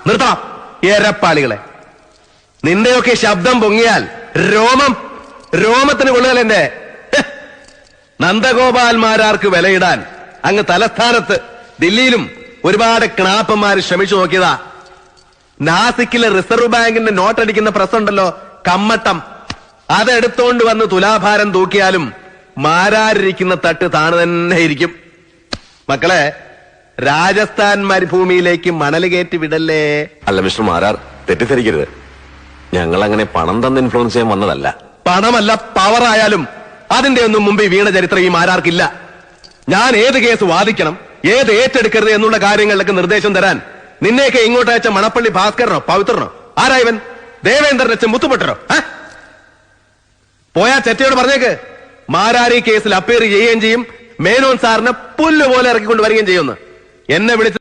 നിർത്തണം എരപ്പാളികളെ. നിന്റെയൊക്കെ ശബ്ദം പൊങ്ങിയാൽ രോമത്തിന് കൊള്ളുകലെന്റെ. നന്ദഗോപാൽമാരാർക്ക് വിലയിടാൻ അങ്ങ് തലസ്ഥാനത്ത് ദില്ലിയിലും ഒരുപാട് ക്ണാപ്പന്മാര് ശ്രമിച്ചു നോക്കിയതാ. നാസിക്കിലെ റിസർവ് ബാങ്കിന്റെ നോട്ടടിക്കുന്ന പ്രസ് ഉണ്ടല്ലോ, കമ്മട്ടം, അതെടുത്തോണ്ട് വന്ന് തുലാഭാരം തൂക്കിയാലും മാരാരിരിക്കുന്ന തട്ട് താണു തന്നെ ഇരിക്കും. മക്കളെ, രാജസ്ഥാൻ മരുഭൂമിയിലേക്ക് മണൽ കയറ്റി വിടല്ലേ. അല്ല മിസ്റ്റർ മാരാർ, തെറ്റിദ്ധരിക്കരുത്. ഞങ്ങൾ അങ്ങനെ പണം തന്ന് ഇൻഫ്ലുവൻസ് ചെയ്യാൻ വന്നതല്ല. പണമല്ല, പവറായാലും അതിന്റെ ഒന്നും മുമ്പ് വീണ ചരിത്രം ഈ മാരാർക്കില്ല. ഞാൻ ഏത് കേസ് വാദിക്കണം, ഏത് ഏറ്റെടുക്കരുത് എന്നുള്ള കാര്യങ്ങളിലൊക്കെ നിർദ്ദേശം തരാൻ നിന്നെയൊക്കെ ഇങ്ങോട്ട് അയച്ച മണപ്പള്ളി ഭാസ്കരനോ പവിത്രനോ ആരായവൻ? ദേവേന്ദ്രൻ അച്ഛൻ മുത്തുപെട്ടരോ? പോയാ ചെറ്റയോട് പറഞ്ഞേക്ക്, മാരാരി കേസിൽ അപ്പീർ ചെയ്യുകയും ചെയ്യും, മേനോൻ സാറിനെ പുല്ലുപോലെ ഇറക്കിക്കൊണ്ട് വരികയും ചെയ്യുമെന്ന്. എന്നെ വിളിച്ച്